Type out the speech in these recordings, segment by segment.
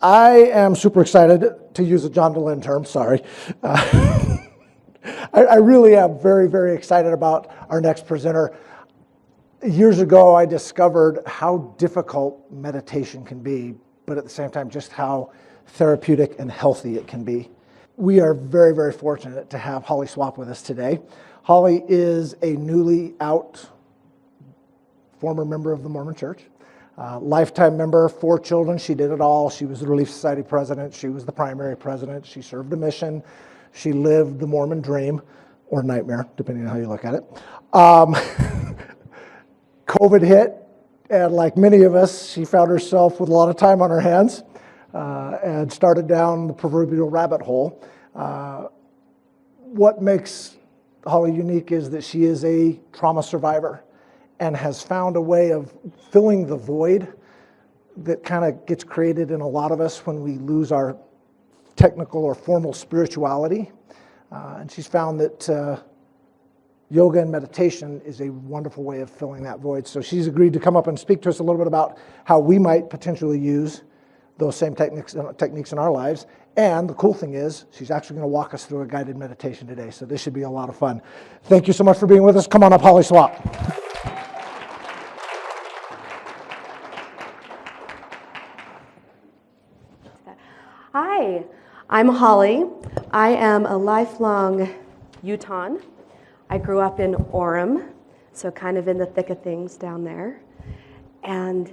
I am super excited to use a John DeLynn term, sorry. I really am very, very excited about our next presenter. Years ago, I discovered how difficult meditation can be, but at the same time, just how therapeutic and healthy it can be. We are very, very fortunate to have Hollie Swapp with us today. Hollie is a newly out former member of the Mormon Church. Lifetime member, 4 children, she did it all. She was the Relief Society president, she was the primary president, she served a mission, she lived the Mormon dream, or nightmare, depending on how you look at it. COVID hit, and like many of us, she found herself with a lot of time on her hands and started down the proverbial rabbit hole. What makes Hollie unique is that she is a trauma survivor and has found a way of filling the void that kind of gets created in a lot of us when we lose our technical or formal spirituality. And she's found that yoga and meditation is a wonderful way of filling that void. So she's agreed to come up and speak to us a little bit about how we might potentially use those same techniques in our lives. And the cool thing is, she's actually going to walk us through a guided meditation today. So this should be a lot of fun. Thank you so much for being with us. Come on up, Hollie Swapp. Hi, I'm Hollie. I am a lifelong Utahn. I grew up in Orem, so kind of in the thick of things down there. And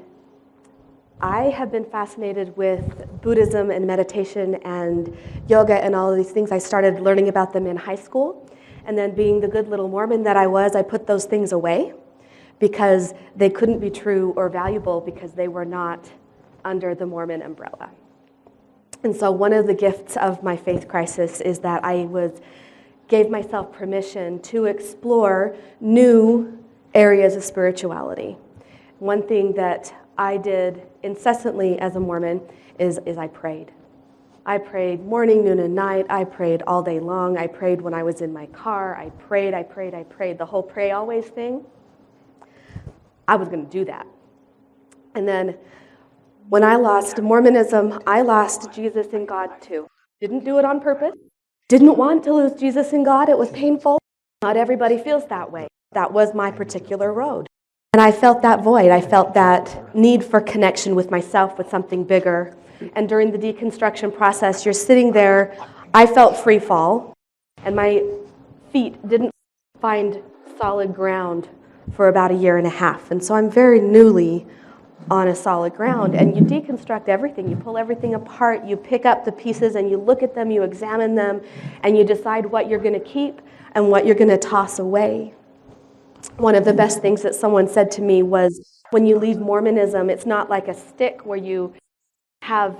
I have been fascinated with Buddhism and meditation and yoga and all of these things. I started learning about them in high school. And then being the good little Mormon that I was, I put those things away because they couldn't be true or valuable because they were not under the Mormon umbrella. And so one of the gifts of my faith crisis is that I gave myself permission to explore new areas of spirituality. One thing that I did incessantly as a Mormon is I prayed. I prayed morning, noon, and night. I prayed all day long. I prayed when I was in my car. I prayed. The whole pray always thing. I was going to do that. And then when I lost Mormonism, I lost Jesus and God too. Didn't do it on purpose. Didn't want to lose Jesus and God. It was painful. Not everybody feels that way. That was my particular road. And I felt that void. I felt that need for connection with myself, with something bigger. And during the deconstruction process, you're sitting there. I felt free fall. And my feet didn't find solid ground for about 1.5 years. And so I'm very newly on a solid ground, and you deconstruct everything. You pull everything apart, you pick up the pieces and you look at them, you examine them, and you decide what you're going to keep and what you're going to toss away. One of the best things that someone said to me was, when you leave Mormonism, it's not like a stick where you have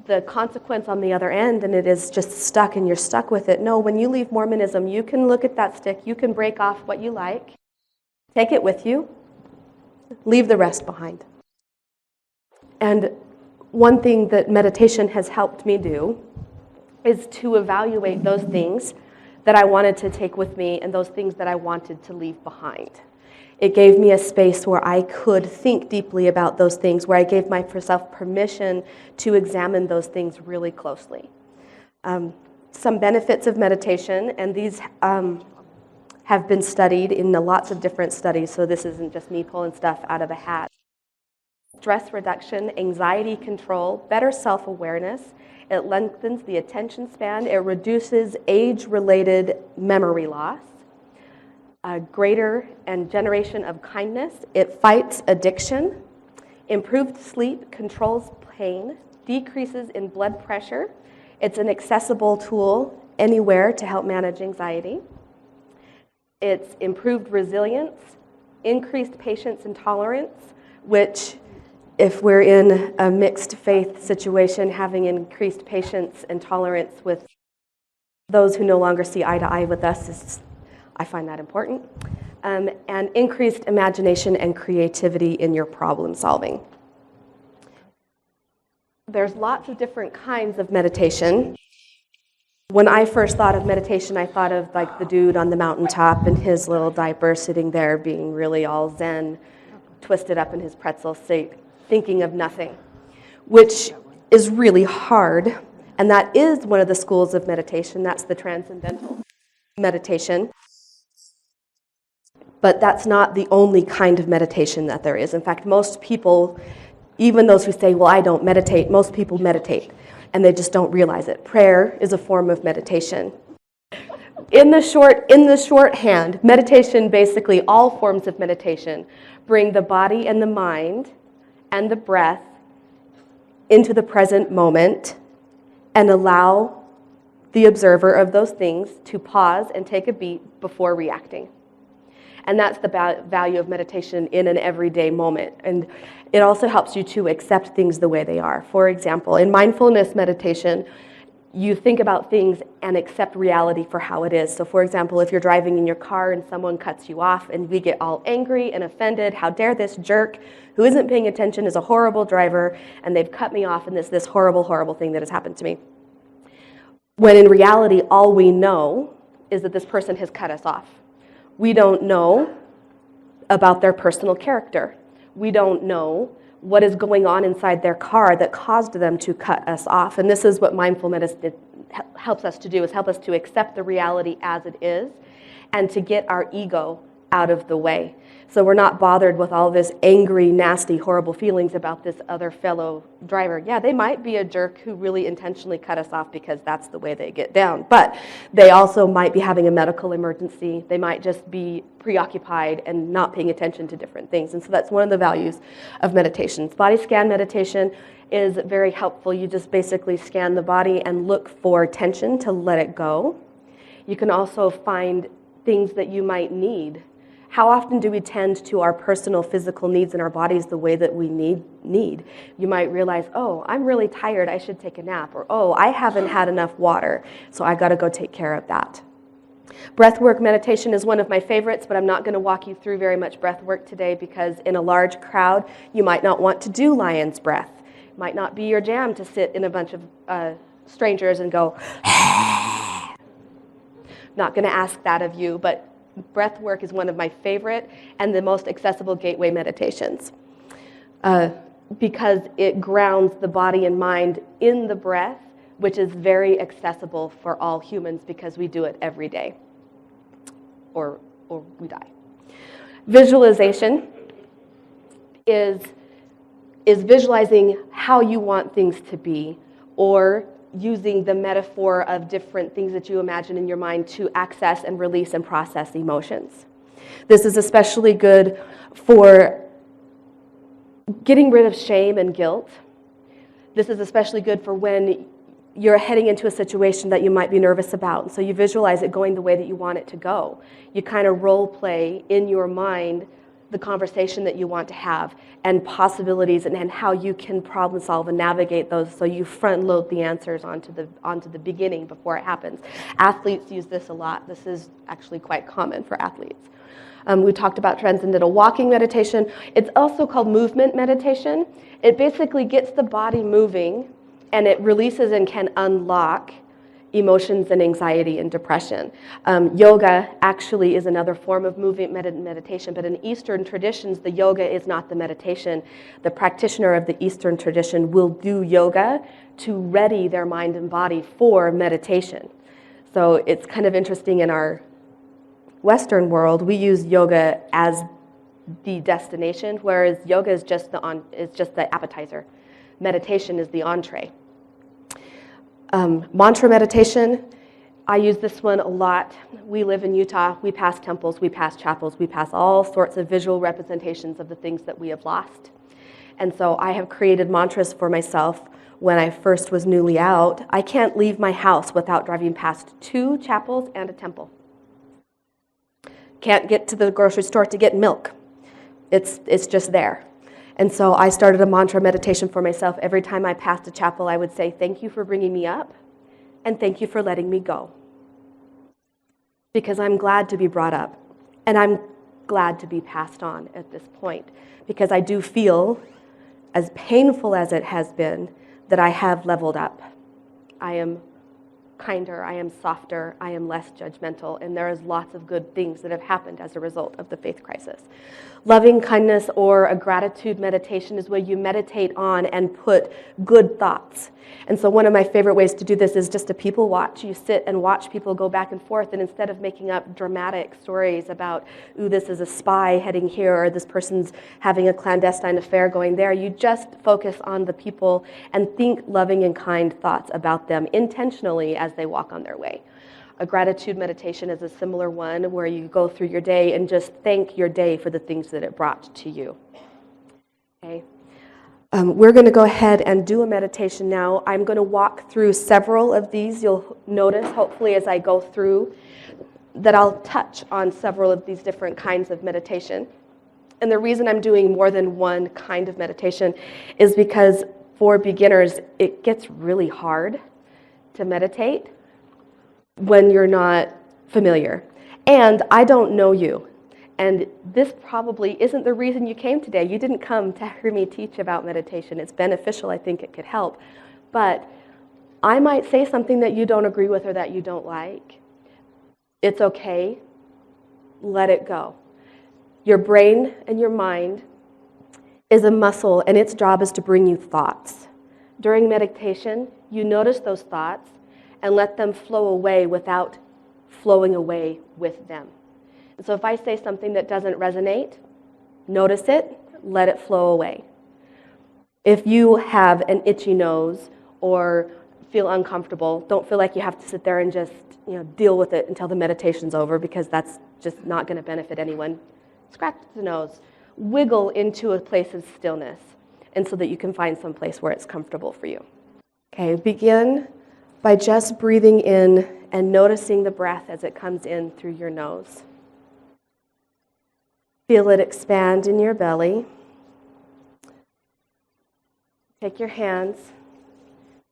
the consequence on the other end and it is just stuck and you're stuck with it. No, when you leave Mormonism, you can look at that stick, you can break off what you like, take it with you, leave the rest behind. And one thing that meditation has helped me do is to evaluate those things that I wanted to take with me and those things that I wanted to leave behind. It gave me a space where I could think deeply about those things, where I gave myself permission to examine those things really closely. Some benefits of meditation, and these have been studied in lots of different studies, so this isn't just me pulling stuff out of a hat. Stress reduction, anxiety control, better self-awareness. It lengthens the attention span. It reduces age-related memory loss. A greater and generation of kindness. It fights addiction. Improved sleep, controls pain, decreases in blood pressure. It's an accessible tool anywhere to help manage anxiety. It's improved resilience, increased patience and tolerance, which if we're in a mixed faith situation, having increased patience and tolerance with those who no longer see eye to eye with us, I find that important. And increased imagination and creativity in your problem solving. There's lots of different kinds of meditation. When I first thought of meditation, I thought of like the dude on the mountaintop in his little diaper sitting there being really all zen, twisted up in his pretzel seat, thinking of nothing, which is really hard, and that is one of the schools of meditation. That's the Transcendental meditation. But that's not the only kind of meditation that there is. In fact, most people, even those who say, well, I don't meditate, most people meditate, and they just don't realize it. Prayer is a form of meditation. In the shorthand, meditation, basically all forms of meditation, bring the body and the mind and the breath into the present moment and allow the observer of those things to pause and take a beat before reacting. And that's the value of meditation in an everyday moment. And it also helps you to accept things the way they are. For example, in mindfulness meditation, you think about things and accept reality for how it is. So for example, if you're driving in your car and someone cuts you off and we get all angry and offended, how dare this jerk who isn't paying attention is a horrible driver and they've cut me off and this horrible, horrible thing that has happened to me. When in reality, all we know is that this person has cut us off. We don't know about their personal character. We don't know what is going on inside their car that caused them to cut us off. And this is what mindful medicine helps us to do, is help us to accept the reality as it is and to get our ego out of the way. So we're not bothered with all this angry, nasty, horrible feelings about this other fellow driver. Yeah, they might be a jerk who really intentionally cut us off because that's the way they get down. But they also might be having a medical emergency. They might just be preoccupied and not paying attention to different things. And so that's one of the values of meditation. Body scan meditation is very helpful. You just basically scan the body and look for tension to let it go. You can also find things that you might need. How often do we tend to our personal physical needs in our bodies the way that we need? You might realize, oh, I'm really tired, I should take a nap. Or, oh, I haven't had enough water, so I got to go take care of that. Breathwork meditation is one of my favorites, but I'm not going to walk you through very much breathwork today because in a large crowd, you might not want to do lion's breath. It might not be your jam to sit in a bunch of strangers and go, not going to ask that of you, but breath work is one of my favorite and the most accessible gateway meditations because it grounds the body and mind in the breath, which is very accessible for all humans because we do it every day or we die. Visualization is visualizing how you want things to be or using the metaphor of different things that you imagine in your mind to access and release and process emotions. This is especially good for getting rid of shame and guilt. This is especially good for when you're heading into a situation that you might be nervous about. So you visualize it going the way that you want it to go. You kind of role play in your mind the conversation that you want to have and possibilities and how you can problem solve and navigate those, so you front load the answers onto the beginning before it happens. Athletes use this a lot. This is actually quite common for athletes. We talked about transcendental walking meditation. It's also called movement meditation. It basically gets the body moving and it releases and can unlock emotions and anxiety and depression. Yoga actually is another form of movement meditation, but in Eastern traditions, the yoga is not the meditation. The practitioner of the Eastern tradition will do yoga to ready their mind and body for meditation. So it's kind of interesting in our Western world, we use yoga as the destination, whereas yoga is just the appetizer. Meditation is the entree. Mantra meditation, I use this one a lot. We live in Utah. We pass temples, we pass chapels, we pass all sorts of visual representations of the things that we have lost. And so I have created mantras for myself when I first was newly out. I can't leave my house without driving past 2 chapels and a temple. Can't get to the grocery store to get milk. It's just there. And so I started a mantra meditation for myself. Every time I passed a chapel, I would say, thank you for bringing me up, and thank you for letting me go. Because I'm glad to be brought up, and I'm glad to be passed on at this point, because I do feel, as painful as it has been, that I have leveled up. I am kinder, I am softer, I am less judgmental, and there is lots of good things that have happened as a result of the faith crisis. Loving kindness or a gratitude meditation is where you meditate on and put good thoughts. And so one of my favorite ways to do this is just a people watch. You sit and watch people go back and forth, and instead of making up dramatic stories about, ooh, this is a spy heading here, or this person's having a clandestine affair going there, you just focus on the people and think loving and kind thoughts about them intentionally as they walk on their way. A gratitude meditation is a similar one where you go through your day and just thank your day for the things that it brought to you. Okay. We're going to go ahead and do a meditation now. I'm going to walk through several of these. You'll notice, hopefully, as I go through, that I'll touch on several of these different kinds of meditation. And the reason I'm doing more than one kind of meditation is because for beginners, it gets really hard to meditate when you're not familiar. And I don't know you. And this probably isn't the reason you came today. You didn't come to hear me teach about meditation. It's beneficial. I think it could help. But I might say something that you don't agree with or that you don't like. It's okay. Let it go. Your brain and your mind is a muscle, and its job is to bring you thoughts. During meditation, you notice those thoughts and let them flow away without flowing away with them. And so if I say something that doesn't resonate, notice it, let it flow away. If you have an itchy nose or feel uncomfortable, don't feel like you have to sit there and just deal with it until the meditation's over, because that's just not going to benefit anyone. Scratch the nose, wiggle into a place of stillness, and so that you can find some place where it's comfortable for you. Okay, begin by just breathing in and noticing the breath as it comes in through your nose. Feel it expand in your belly. Take your hands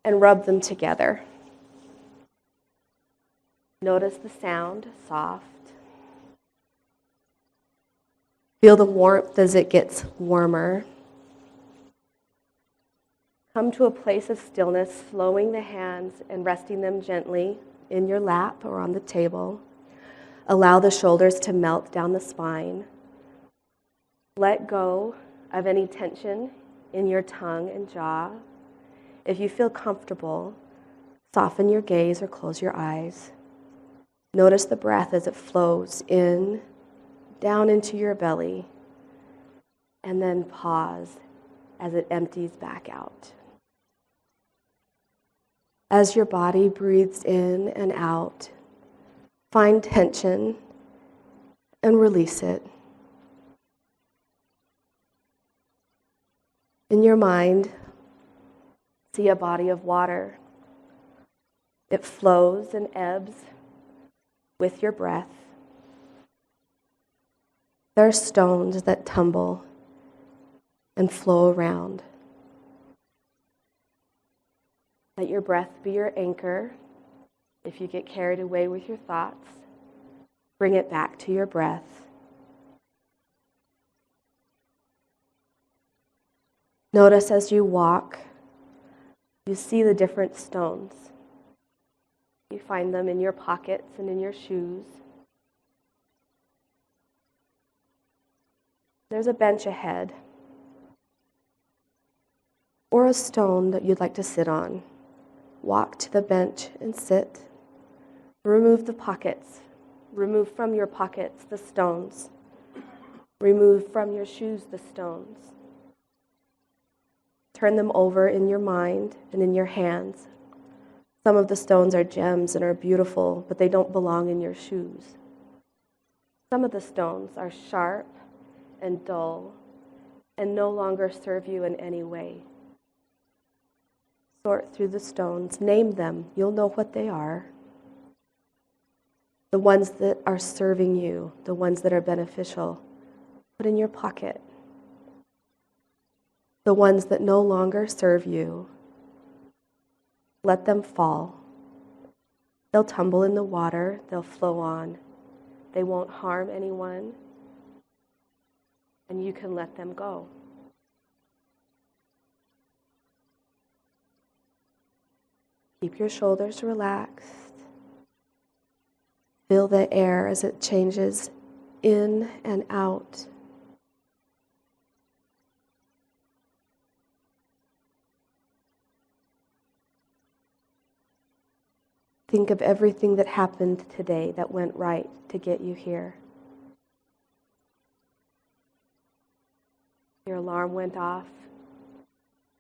and rub them together. Notice the sound, soft. Feel the warmth as it gets warmer. Come to a place of stillness, slowing the hands and resting them gently in your lap or on the table. Allow the shoulders to melt down the spine. Let go of any tension in your tongue and jaw. If you feel comfortable, soften your gaze or close your eyes. Notice the breath as it flows in, down into your belly, and then pause as it empties back out. As your body breathes in and out, find tension and release it. In your mind, see a body of water. It flows and ebbs with your breath. There are stones that tumble and flow around. Let your breath be your anchor. If you get carried away with your thoughts, bring it back to your breath. Notice as you walk, you see the different stones. You find them in your pockets and in your shoes. There's a bench ahead, or a stone that you'd like to sit on. Walk to the bench and sit. Remove the pockets. Remove from your pockets the stones. Remove from your shoes the stones. Turn them over in your mind and in your hands. Some of the stones are gems and are beautiful, but they don't belong in your shoes. Some of the stones are sharp and dull and no longer serve you in any way. Sort through the stones, name them, you'll know what they are. The ones that are serving you, the ones that are beneficial, put in your pocket. The ones that no longer serve you, let them fall. They'll tumble in the water, they'll flow on. They won't harm anyone, and you can let them go. Keep your shoulders relaxed. Feel the air as it changes in and out. Think of everything that happened today that went right to get you here. Your alarm went off,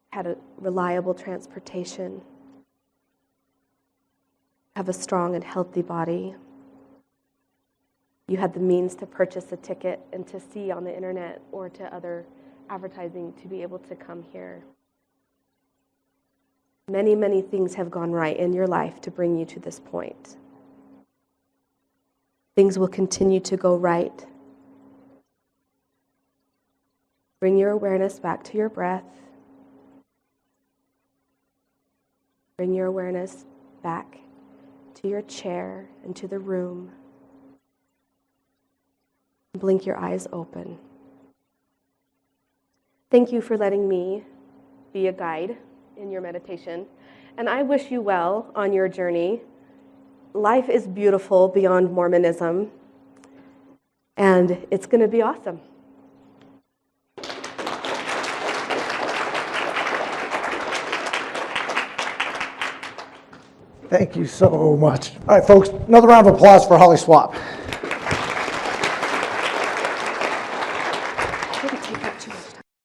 had a reliable transportation, have a strong and healthy body. You had the means to purchase a ticket and to see on the internet or to other advertising to be able to come here. Many, many things have gone right in your life to bring you to this point. Things will continue to go right. Bring your awareness back to your breath. Bring your awareness back to your chair and to the room. Blink your eyes open. Thank you for letting me be a guide in your meditation, and I wish you well on your journey. Life is beautiful beyond Mormonism, and it's going to be awesome. Thank you so much. All right, folks, another round of applause for Hollie Swapp.